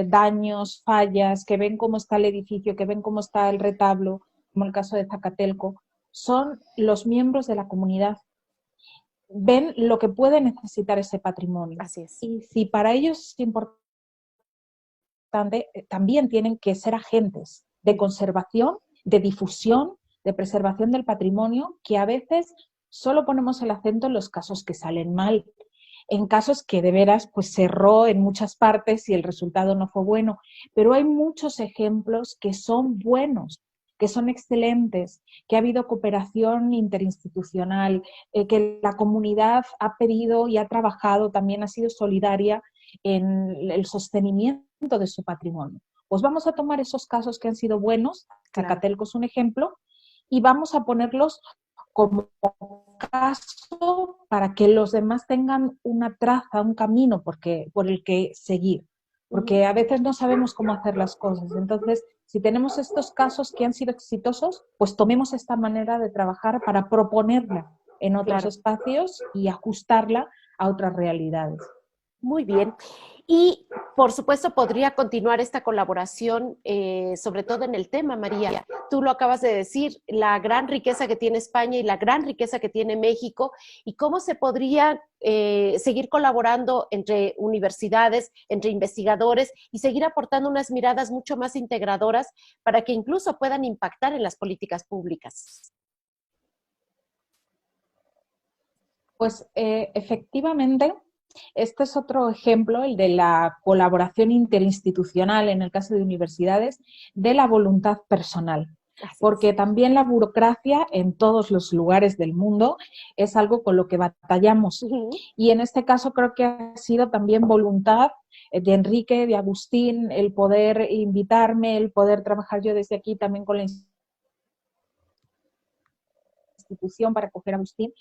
daños, fallas, que ven cómo está el edificio, que ven cómo está el retablo, como el caso de Zacatelco, son los miembros de la comunidad. Ven lo que puede necesitar ese patrimonio. Así es. Y si para ellos es importante, también tienen que ser agentes de conservación, de difusión, de preservación del patrimonio, que a veces solo ponemos el acento en los casos que salen mal, en casos que de veras pues se erró en muchas partes y el resultado no fue bueno, pero hay muchos ejemplos que son buenos, que son excelentes, que ha habido cooperación interinstitucional, que la comunidad ha pedido y ha trabajado, también ha sido solidaria en el sostenimiento de su patrimonio. Pues vamos a tomar esos casos que han sido buenos, Zacatelco es un ejemplo, y vamos a ponerlos como caso para que los demás tengan una traza, un camino por el que seguir. Porque a veces no sabemos cómo hacer las cosas. Entonces, si tenemos estos casos que han sido exitosos, pues tomemos esta manera de trabajar para proponerla en otros espacios y ajustarla a otras realidades. Muy bien. Y, por supuesto, podría continuar esta colaboración, sobre todo en el tema, María. Tú lo acabas de decir, la gran riqueza que tiene España y la gran riqueza que tiene México, y cómo se podría seguir colaborando entre universidades, entre investigadores, y seguir aportando unas miradas mucho más integradoras para que incluso puedan impactar en las políticas públicas. Pues efectivamente, este es otro ejemplo, el de la colaboración interinstitucional, en el caso de universidades, de la voluntad personal. Porque también la burocracia en todos los lugares del mundo es algo con lo que batallamos. Y en este caso creo que ha sido también voluntad de Enrique, de Agustín, el poder invitarme, el poder trabajar yo desde aquí también con la institución para acoger a Agustín.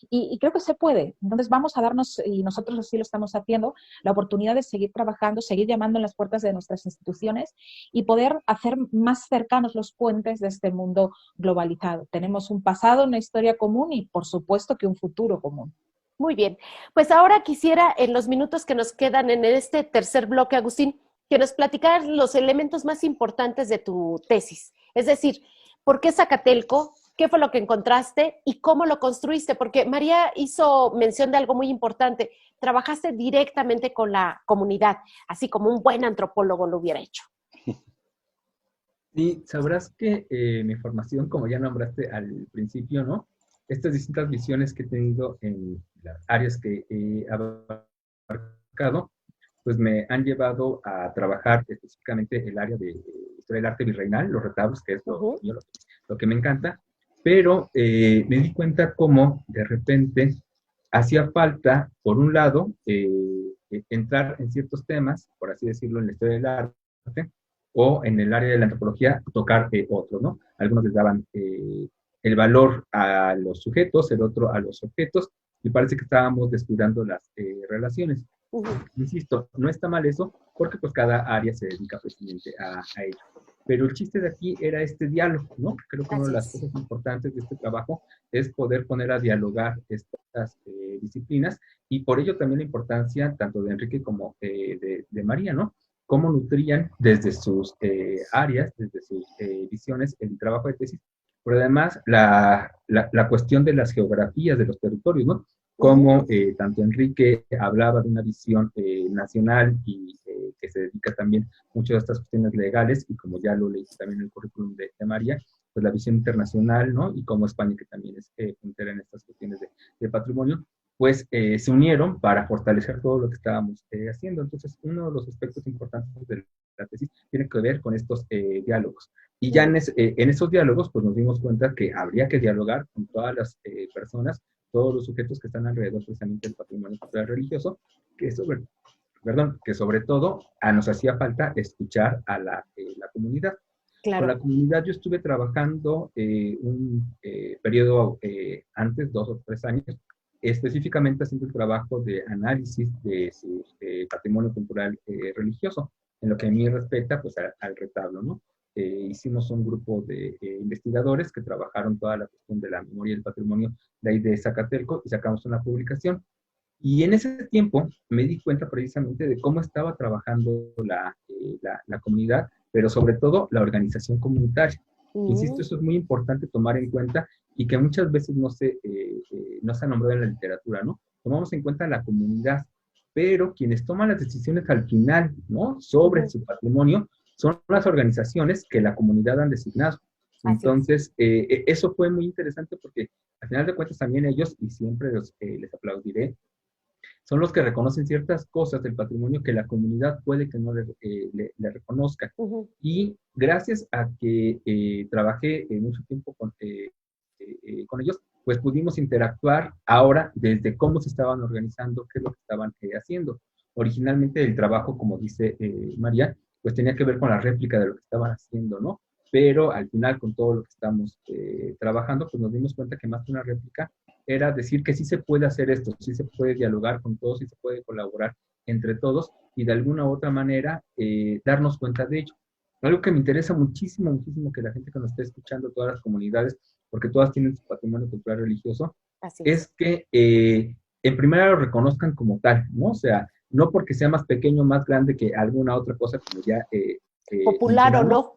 Y creo que se puede. Entonces vamos a darnos, y nosotros así lo estamos haciendo, la oportunidad de seguir trabajando, seguir llamando en las puertas de nuestras instituciones y poder hacer más cercanos los puentes de este mundo globalizado. Tenemos un pasado, una historia común y por supuesto que un futuro común. Muy bien. Pues ahora quisiera, en los minutos que nos quedan en este tercer bloque, Agustín, que nos platicaras los elementos más importantes de tu tesis. Es decir, ¿por qué Zacatelco? ¿Qué fue lo que encontraste y cómo lo construiste? Porque María hizo mención de algo muy importante. Trabajaste directamente con la comunidad, así como un buen antropólogo lo hubiera hecho. Sí, sabrás que mi formación, como ya nombraste al principio, ¿no? Estas distintas visiones que he tenido en las áreas que he abarcado, pues me han llevado a trabajar específicamente el área de historia del arte virreinal, los retablos, que es lo que me encanta, pero me di cuenta cómo de repente hacía falta, por un lado, entrar en ciertos temas, por así decirlo, en la historia del arte, o en el área de la antropología, tocar otro, ¿no? Algunos les daban el valor a los sujetos, el otro a los objetos, y parece que estábamos descuidando las relaciones. Insisto, no está mal eso, porque pues cada área se dedica precisamente a ello. Pero el chiste de aquí era este diálogo, ¿no? Creo que una de las cosas importantes de este trabajo es poder poner a dialogar estas disciplinas, y por ello también la importancia tanto de Enrique como de María, ¿no? Cómo nutrían desde sus áreas, desde sus visiones, el trabajo de tesis, pero además la cuestión de las geografías de los territorios, ¿no? Como tanto Enrique hablaba de una visión nacional y que se dedica también mucho a estas cuestiones legales, y como ya lo leí también en el currículum de María, pues la visión internacional, ¿no? Y como España, que también es puntera en estas cuestiones de patrimonio, pues se unieron para fortalecer todo lo que estábamos haciendo. Entonces, uno de los aspectos importantes del la tesis, tiene que ver con estos diálogos. Y ya en esos diálogos, pues nos dimos cuenta que habría que dialogar con todas las personas, todos los sujetos que están alrededor precisamente del patrimonio cultural religioso, que sobre todo nos hacía falta escuchar a la comunidad. Claro. Con la comunidad yo estuve trabajando un periodo antes, 2 o 3 años, específicamente haciendo el trabajo de análisis de su patrimonio cultural religioso, en lo que a mí respecta, pues al retablo, ¿no? Hicimos un grupo de investigadores que trabajaron toda la cuestión de la memoria y el patrimonio de ahí de Zacatelco y sacamos una publicación. Y en ese tiempo me di cuenta precisamente de cómo estaba trabajando la comunidad, pero sobre todo la organización comunitaria. Insisto, eso es muy importante tomar en cuenta y que muchas veces no se ha nombrado en la literatura, ¿no? Tomamos en cuenta la comunidad, pero quienes toman las decisiones al final, ¿no? Sobre su patrimonio son las organizaciones que la comunidad han designado. Entonces, eso fue muy interesante porque al final de cuentas también ellos, y siempre les aplaudiré, son los que reconocen ciertas cosas del patrimonio que la comunidad puede que no le reconozca. Y gracias a que trabajé mucho tiempo con ellos, pues pudimos interactuar ahora desde cómo se estaban organizando, qué es lo que estaban haciendo. Originalmente el trabajo, como dice María, pues tenía que ver con la réplica de lo que estaban haciendo, ¿no? Pero al final, con todo lo que estamos trabajando, pues nos dimos cuenta que más que una réplica era decir que sí se puede hacer esto, sí se puede dialogar con todos, sí se puede colaborar entre todos y de alguna u otra manera darnos cuenta de ello. Algo que me interesa muchísimo, muchísimo que la gente que nos esté escuchando, todas las comunidades, porque todas tienen su patrimonio cultural religioso, es que en primera lo reconozcan como tal, ¿no? O sea, no porque sea más pequeño o más grande que alguna otra cosa, como ya popular o no.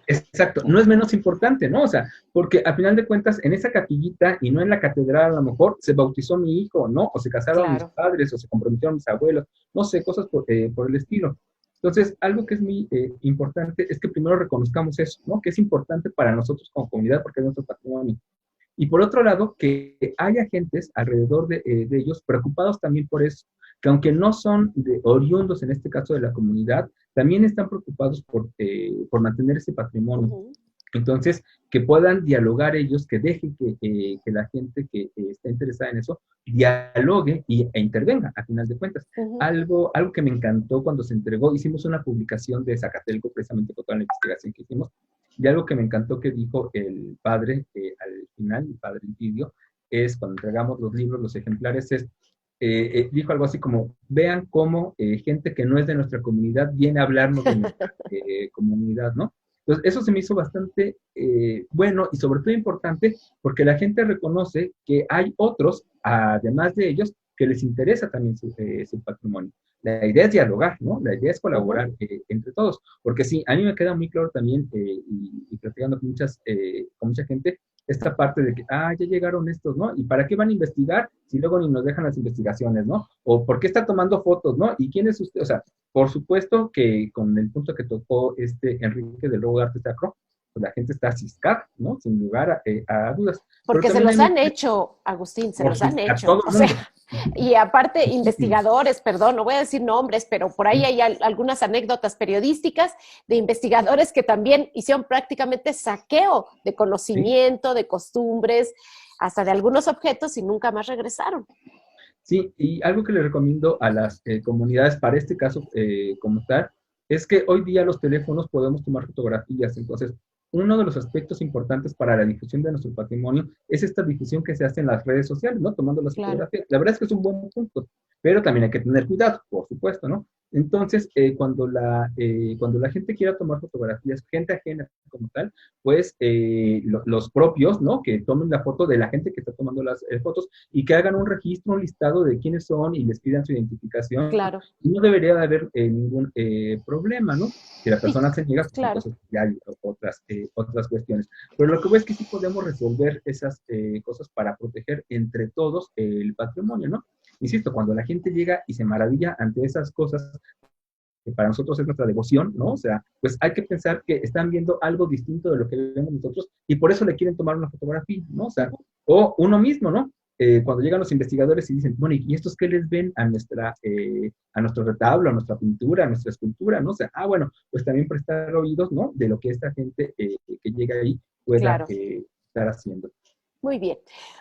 Exacto, no es menos importante, ¿no? O sea, porque al final de cuentas, en esa capillita y no en la catedral, a lo mejor se bautizó mi hijo, ¿no? O se casaron mis padres, o se comprometieron mis abuelos, no sé, cosas por el estilo. Entonces, algo que es muy importante es que primero reconozcamos eso, ¿no? Que es importante para nosotros como comunidad porque es nuestro patrimonio. Y por otro lado, que haya gentes alrededor de ellos preocupados también por eso, que aunque no son oriundos, en este caso de la comunidad, también están preocupados por mantener ese patrimonio. Entonces, que puedan dialogar ellos, que dejen que la gente que está interesada en eso dialogue e intervenga, a final de cuentas. Algo que me encantó cuando se entregó, hicimos una publicación de Zacatelco, precisamente con toda la investigación que hicimos, y algo que me encantó que dijo el padre al final, el padre Elpidio, es cuando entregamos los libros, los ejemplares, dijo algo así como, vean cómo gente que no es de nuestra comunidad viene a hablarnos de nuestra comunidad, ¿no? Entonces, eso se me hizo bastante bueno y sobre todo importante porque la gente reconoce que hay otros, además de ellos, que les interesa también su patrimonio. La idea es dialogar, ¿no? La idea es colaborar entre todos, porque sí, a mí me queda muy claro también, y platicando con mucha gente, esta parte de que, ya llegaron estos, ¿no? ¿Y para qué van a investigar si luego ni nos dejan las investigaciones, ¿no? O ¿por qué está tomando fotos, ¿no? ¿Y quién es usted? O sea, por supuesto que con el punto que tocó Enrique del Robo de Arte Sacro, pues la gente está ciscada, ¿no? Sin lugar a dudas. Porque se los han hecho, Agustín, se los han hecho. O sea, y aparte, investigadores, perdón, no voy a decir nombres, pero por ahí hay algunas anécdotas periodísticas de investigadores que también hicieron prácticamente saqueo de conocimiento, de costumbres, hasta de algunos objetos y nunca más regresaron. Sí, y algo que le recomiendo a las comunidades para este caso como tal, es que hoy día los teléfonos podemos tomar fotografías, entonces uno de los aspectos importantes para la difusión de nuestro patrimonio es esta difusión que se hace en las redes sociales, ¿no? Tomando las fotografías. La verdad es que es un buen punto, pero también hay que tener cuidado, por supuesto, ¿no? Entonces, cuando la gente quiera tomar fotografías, gente ajena como tal, pues los propios, ¿no? Que tomen la foto de la gente que está tomando las fotos y que hagan un registro, un listado de quiénes son y les pidan su identificación. Claro. Y no debería de haber ningún problema, ¿no? Si la persona se niega, pues entonces ya hay otras cuestiones. Pero lo que veo es que sí podemos resolver esas cosas para proteger entre todos el patrimonio, ¿no? Insisto, cuando la gente llega y se maravilla ante esas cosas, que para nosotros es nuestra devoción, ¿no? O sea, pues hay que pensar que están viendo algo distinto de lo que vemos nosotros y por eso le quieren tomar una fotografía, ¿no? O sea, o uno mismo, ¿no? cuando llegan los investigadores y dicen, bueno, ¿y estos qué les ven a nuestro retablo, a nuestra pintura, a nuestra escultura? ¿No? O sea, bueno, pues también prestar oídos, ¿no? De lo que esta gente que llega ahí pueda Claro. estar haciendo. Muy bien.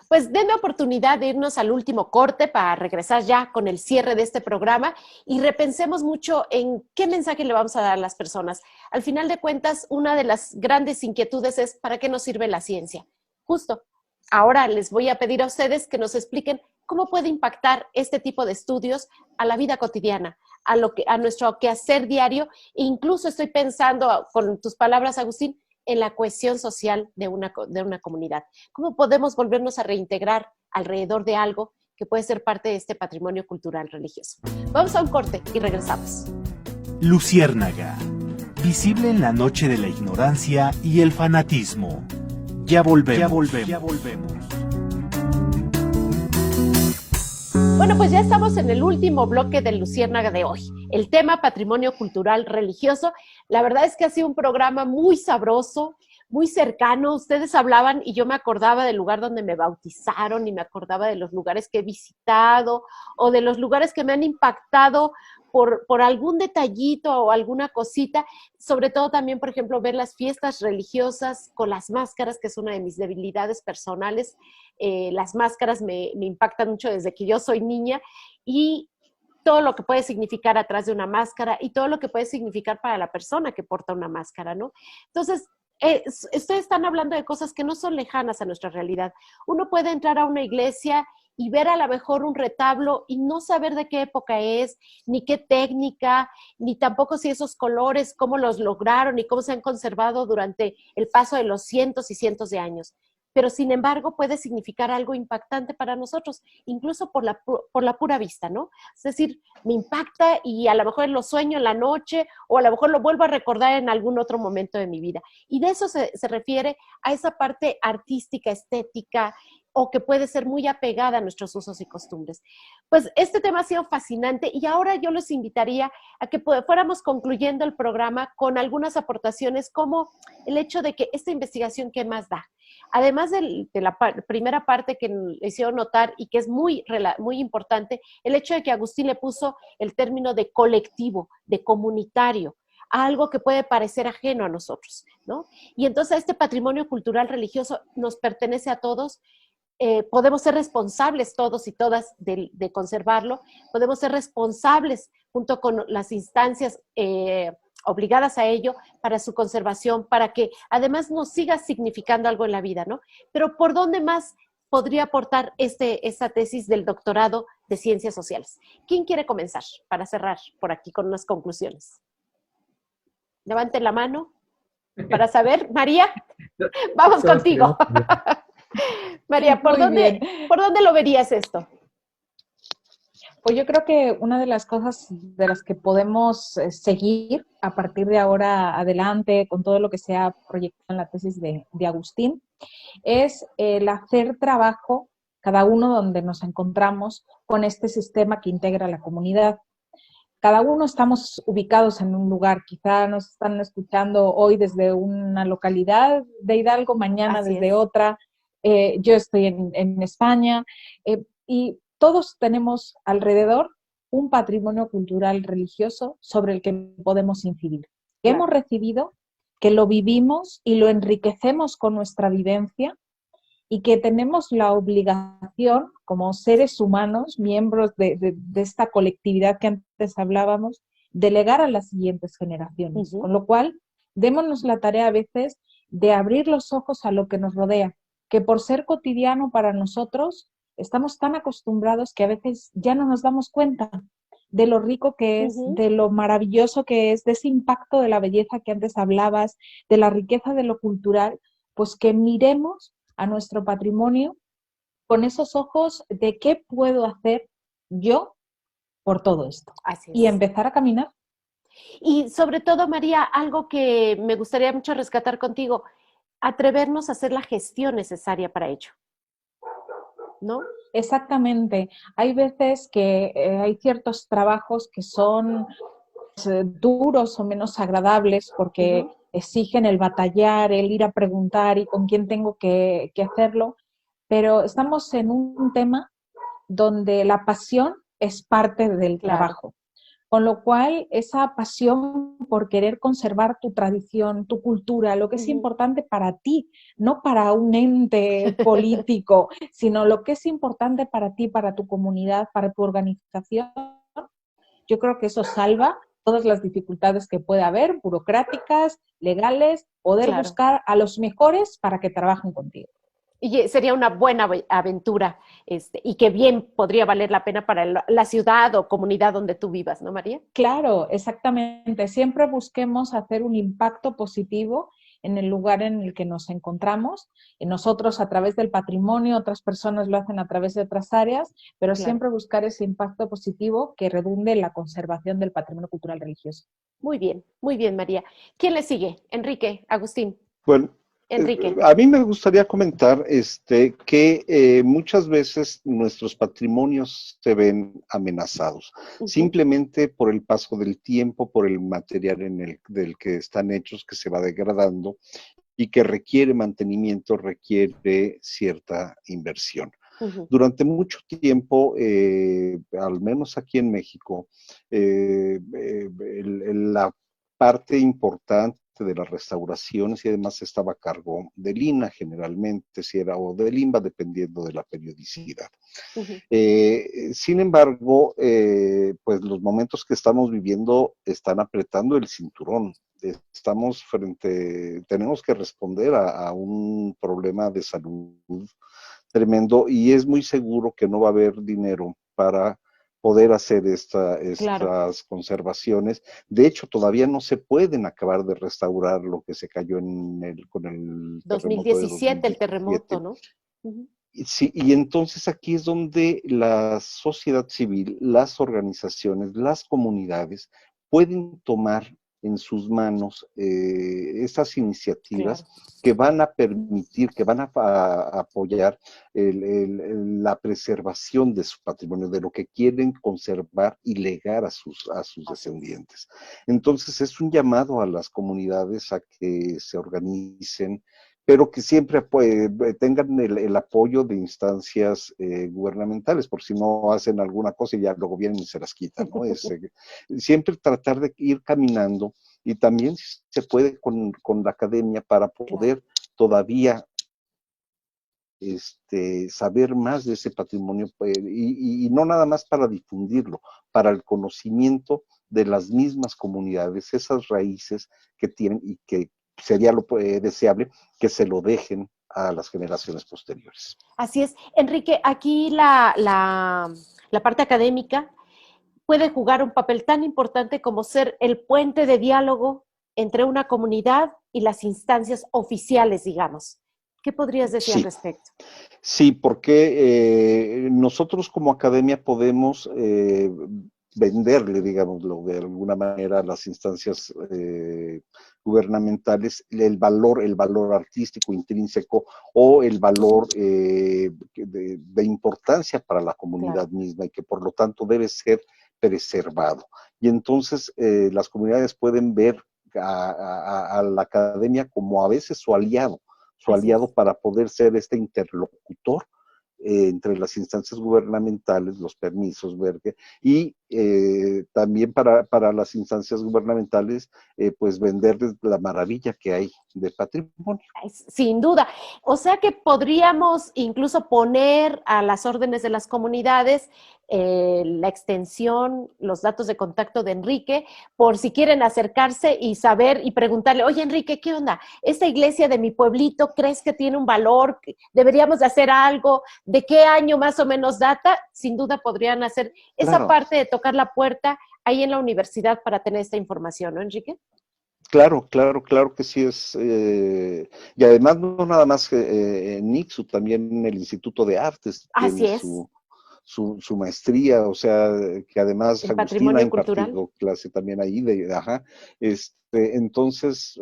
Pues denme oportunidad de irnos al último corte para regresar ya con el cierre de este programa y repensemos mucho en qué mensaje le vamos a dar a las personas. Al final de cuentas, una de las grandes inquietudes es ¿para qué nos sirve la ciencia? Justo. Ahora les voy a pedir a ustedes que nos expliquen cómo puede impactar este tipo de estudios a la vida cotidiana, a nuestro quehacer diario. E incluso estoy pensando, con tus palabras, Agustín, en la cohesión social de una comunidad. ¿Cómo podemos volvernos a reintegrar alrededor de algo que puede ser parte de este patrimonio cultural religioso? Vamos a un corte y regresamos. Luciérnaga, visible en la noche de la ignorancia y el fanatismo. Ya volvemos. Bueno, pues ya estamos en el último bloque del Luciérnaga de hoy. El tema patrimonio cultural religioso. La verdad es que ha sido un programa muy sabroso, muy cercano. Ustedes hablaban y yo me acordaba del lugar donde me bautizaron y me acordaba de los lugares que he visitado o de los lugares que me han impactado por algún detallito o alguna cosita. Sobre todo también, por ejemplo, ver las fiestas religiosas con las máscaras, que es una de mis debilidades personales. Las máscaras me impactan mucho desde que yo soy niña y todo lo que puede significar atrás de una máscara y todo lo que puede significar para la persona que porta una máscara, ¿no? Entonces, ustedes están hablando de cosas que no son lejanas a nuestra realidad. Uno puede entrar a una iglesia y ver a lo mejor un retablo y no saber de qué época es, ni qué técnica, ni tampoco si esos colores, cómo los lograron y cómo se han conservado durante el paso de los cientos y cientos de años. Pero sin embargo puede significar algo impactante para nosotros, incluso por la pura vista, ¿no? Es decir, me impacta y a lo mejor lo sueño en la noche o a lo mejor lo vuelvo a recordar en algún otro momento de mi vida. Y de eso se refiere a esa parte artística, estética, o que puede ser muy apegada a nuestros usos y costumbres. Pues este tema ha sido fascinante y ahora yo los invitaría a que fuéramos concluyendo el programa con algunas aportaciones como el hecho de que esta investigación, ¿qué más da? Además de la primera parte que le hicieron notar y que es muy importante, el hecho de que Agustín le puso el término de colectivo, de comunitario, algo que puede parecer ajeno a nosotros, ¿no? Y entonces este patrimonio cultural religioso nos pertenece a todos. Podemos ser responsables todos y todas de conservarlo, podemos ser responsables junto con las instancias obligadas a ello para su conservación, para que además nos siga significando algo en la vida, ¿no? Pero ¿por dónde más podría aportar esta tesis del doctorado de Ciencias Sociales? ¿Quién quiere comenzar para cerrar por aquí con unas conclusiones? Levanten la mano para saber. María, vamos contigo. María, ¿por dónde lo verías esto? Pues yo creo que una de las cosas de las que podemos seguir a partir de ahora adelante con todo lo que se ha proyectado en la tesis de Agustín es el hacer trabajo, cada uno donde nos encontramos, con este sistema que integra la comunidad. Cada uno estamos ubicados en un lugar, quizá nos están escuchando hoy desde una localidad de Hidalgo, mañana Así desde es. otra. Yo estoy en España y todos tenemos alrededor un patrimonio cultural religioso sobre el que podemos incidir. Que Claro. hemos recibido, que lo vivimos y lo enriquecemos con nuestra vivencia y que tenemos la obligación, como seres humanos, miembros de esta colectividad que antes hablábamos, de legar a las siguientes generaciones. Uh-huh. Con lo cual, démonos la tarea a veces de abrir los ojos a lo que nos rodea, que por ser cotidiano para nosotros, estamos tan acostumbrados que a veces ya no nos damos cuenta de lo rico que es, Uh-huh. de lo maravilloso que es, de ese impacto de la belleza que antes hablabas, de la riqueza de lo cultural, pues que miremos a nuestro patrimonio con esos ojos de qué puedo hacer yo por todo esto. Así es. Y empezar a caminar. Y sobre todo, María, algo que me gustaría mucho rescatar contigo, atrevernos a hacer la gestión necesaria para ello, ¿no? Exactamente. Hay veces que hay ciertos trabajos que son duros o menos agradables porque Uh-huh. exigen el batallar, el ir a preguntar y con quién tengo que hacerlo, pero estamos en un tema donde la pasión es parte del trabajo. Con lo cual, esa pasión por querer conservar tu tradición, tu cultura, lo que es importante para ti, no para un ente político, sino lo que es importante para ti, para tu comunidad, para tu organización, yo creo que eso salva todas las dificultades que puede haber, burocráticas, legales, poder buscar a los mejores para que trabajen contigo. Y sería una buena aventura y que bien podría valer la pena para la ciudad o comunidad donde tú vivas, ¿no, María? Claro, exactamente. Siempre busquemos hacer un impacto positivo en el lugar en el que nos encontramos. Nosotros a través del patrimonio, otras personas lo hacen a través de otras áreas, pero siempre buscar ese impacto positivo que redunde en la conservación del patrimonio cultural religioso. Muy bien, María. ¿Quién le sigue? Enrique, Agustín. Bueno, Enrique. A mí me gustaría comentar que muchas veces nuestros patrimonios se ven amenazados, simplemente por el paso del tiempo, por el material del que están hechos, que se va degradando y que requiere mantenimiento, requiere cierta inversión. Durante mucho tiempo, al menos aquí en México, la parte importante de las restauraciones y además estaba a cargo del INAH generalmente, si era o del INBA, dependiendo de la periodicidad. Sin embargo, pues los momentos que estamos viviendo están apretando el cinturón. Tenemos que responder a un problema de salud tremendo y es muy seguro que no va a haber dinero para poder hacer estas conservaciones. De hecho, todavía no se pueden acabar de restaurar lo que se cayó con el 2017, el terremoto, ¿no? Sí, y entonces aquí es donde la sociedad civil, las organizaciones, las comunidades pueden tomar en sus manos estas iniciativas que van a permitir, que van a apoyar la preservación de su patrimonio, de lo que quieren conservar y legar a sus descendientes. Entonces es un llamado a las comunidades a que se organicen, pero que siempre tengan el apoyo de instancias gubernamentales, por si no hacen alguna cosa y ya luego vienen y se las quitan, ¿no? Siempre tratar de ir caminando y también si se puede con la academia para poder todavía saber más de ese patrimonio y no nada más para difundirlo, para el conocimiento de las mismas comunidades, esas raíces que tienen y que sería lo deseable que se lo dejen a las generaciones posteriores. Así es. Enrique, aquí la parte académica puede jugar un papel tan importante como ser el puente de diálogo entre una comunidad y las instancias oficiales, digamos. ¿Qué podrías decir al respecto? Sí, porque nosotros como academia podemos venderle, digámoslo, de alguna manera a las instancias gubernamentales el valor artístico intrínseco o el valor de importancia para la comunidad misma y que por lo tanto debe ser preservado. Y entonces las comunidades pueden ver a la academia como a veces su aliado para poder ser este interlocutor entre las instancias gubernamentales, los permisos, y también para las instancias gubernamentales, pues venderles la maravilla que hay de patrimonio. Sin duda. O sea que podríamos incluso poner a las órdenes de las comunidades la extensión, los datos de contacto de Enrique, por si quieren acercarse y saber y preguntarle, oye Enrique, ¿qué onda? ¿Esta iglesia de mi pueblito crees que tiene un valor? ¿Deberíamos de hacer algo? ¿De qué año más o menos data? Sin duda podrían hacer esa parte de tocar la puerta ahí en la universidad para tener esta información, ¿no, Enrique? Claro que sí es, y además no nada más en NICSU, también en el Instituto de Artes tiene su maestría, o sea, que además el Agustín ha impartido clase también ahí, entonces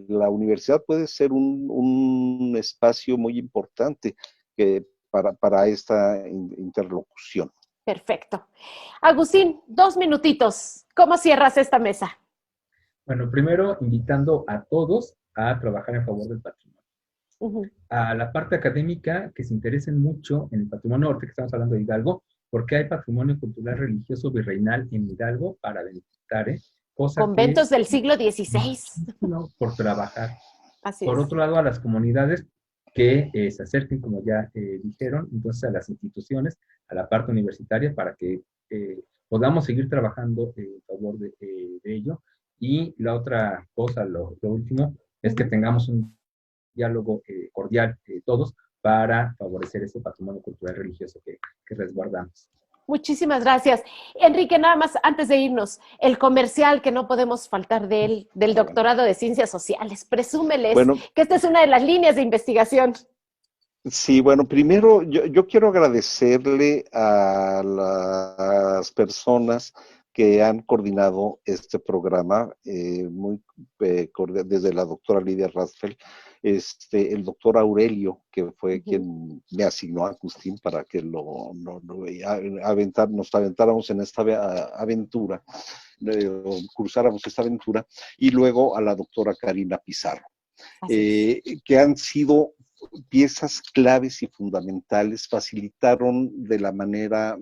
la universidad puede ser un espacio muy importante para esta interlocución. Perfecto. Agustín, 2 minutitos, ¿cómo cierras esta mesa? Bueno, primero invitando a todos a trabajar en favor del patrimonio. a la parte académica que se interesen mucho en el patrimonio, ahorita que estamos hablando de Hidalgo, porque hay patrimonio cultural religioso virreinal en Hidalgo para visitar, Conventos del siglo XVI. No, por trabajar. Así por es. otro lado, a las comunidades que se acerquen, como ya dijeron, entonces a las instituciones, a la parte universitaria, para que podamos seguir trabajando en favor de ello. Y la otra cosa, lo último, es que tengamos un diálogo cordial todos para favorecer ese patrimonio cultural religioso que resguardamos. Muchísimas gracias. Enrique, nada más antes de irnos, el comercial que no podemos faltar de él, del doctorado de Ciencias Sociales. Presúmeles que esta es una de las líneas de investigación. Sí, bueno, primero yo quiero agradecerle a las personas que han coordinado este programa, muy cordial, desde la doctora Lidia Rasfeld, el doctor Aurelio, que fue quien me asignó a Agustín para que nos aventáramos en esta aventura, cursáramos esta aventura, y luego a la doctora Karina Pizarro, que han sido piezas claves y fundamentales, facilitaron de la manera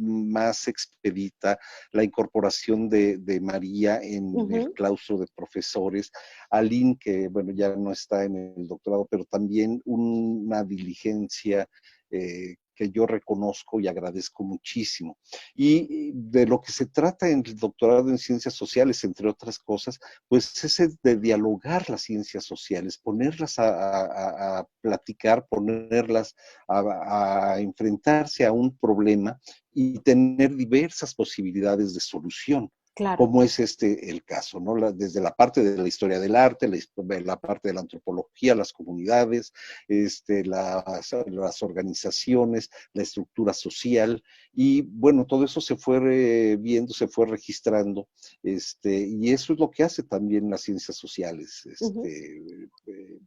más expedita la incorporación de María en el claustro de profesores, Aline, que bueno, ya no está en el doctorado, pero también una diligencia que yo reconozco y agradezco muchísimo. Y de lo que se trata en el doctorado en Ciencias Sociales, entre otras cosas, pues es de dialogar las ciencias sociales, ponerlas a platicar, ponerlas a enfrentarse a un problema y tener diversas posibilidades de solución. Claro. Como es el caso, ¿no? Desde la parte de la historia del arte, la parte de la antropología, las comunidades, las organizaciones, la estructura social, y bueno, todo eso se fue viendo, se fue registrando, y eso es lo que hace también las ciencias sociales,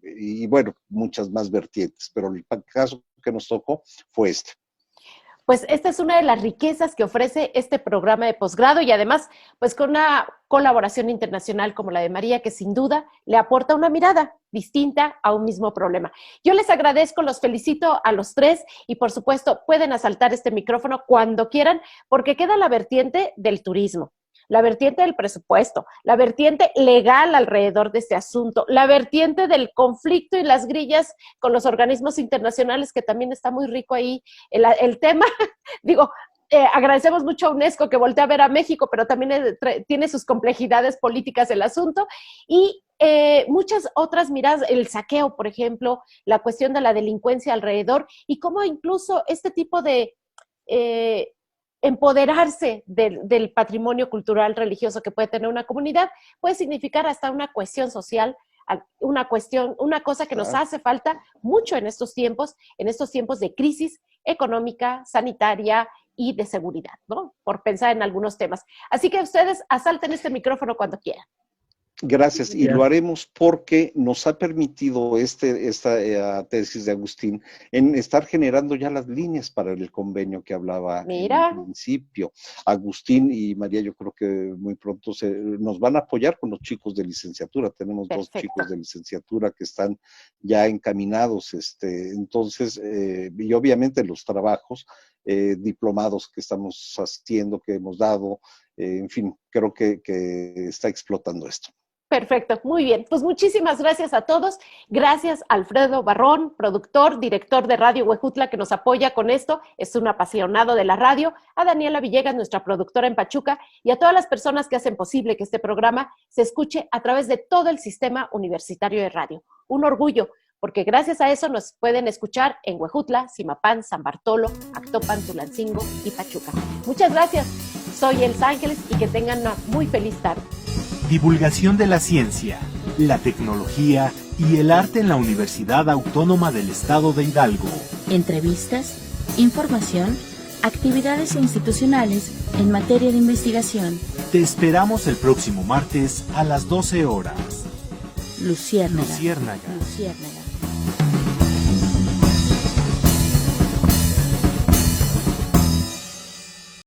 y bueno, muchas más vertientes, pero el caso que nos tocó fue este. Pues esta es una de las riquezas que ofrece este programa de posgrado y además, pues con una colaboración internacional como la de María, que sin duda le aporta una mirada distinta a un mismo problema. Yo les agradezco, los felicito a los tres y por supuesto pueden asaltar este micrófono cuando quieran porque queda la vertiente del turismo, la vertiente del presupuesto, la vertiente legal alrededor de este asunto, la vertiente del conflicto y las grillas con los organismos internacionales, que también está muy rico ahí el tema. Digo, agradecemos mucho a UNESCO que voltea a ver a México, pero también tiene sus complejidades políticas el asunto, y muchas otras miradas, el saqueo, por ejemplo, la cuestión de la delincuencia alrededor, y cómo incluso este tipo de empoderarse del patrimonio cultural religioso que puede tener una comunidad puede significar hasta una cohesión social, una cosa que nos hace falta mucho en estos tiempos de crisis económica, sanitaria y de seguridad, ¿no? Por pensar en algunos temas. Así que ustedes asalten este micrófono cuando quieran. Gracias, y lo haremos porque nos ha permitido esta tesis de Agustín en estar generando ya las líneas para el convenio que hablaba en el principio. Agustín y María, yo creo que muy pronto nos van a apoyar con los chicos de licenciatura. Tenemos dos chicos de licenciatura que están ya encaminados, entonces, y obviamente los trabajos diplomados que estamos haciendo, que hemos dado, en fin, creo que está explotando esto. Perfecto, muy bien. Pues muchísimas gracias a todos. Gracias a Alfredo Barrón, productor, director de Radio Huejutla, que nos apoya con esto. Es un apasionado de la radio. A Daniela Villegas, nuestra productora en Pachuca, y a todas las personas que hacen posible que este programa se escuche a través de todo el sistema universitario de radio. Un orgullo, porque gracias a eso nos pueden escuchar en Huejutla, Zimapán, San Bartolo, Actopan, Tulancingo y Pachuca. Muchas gracias. Soy Elsa Ángeles y que tengan una muy feliz tarde. Divulgación de la ciencia, la tecnología y el arte en la Universidad Autónoma del Estado de Hidalgo. Entrevistas, información, actividades institucionales en materia de investigación. Te esperamos el próximo martes a las 12 horas. Luciérnaga. Luciérnaga. Luciérnaga.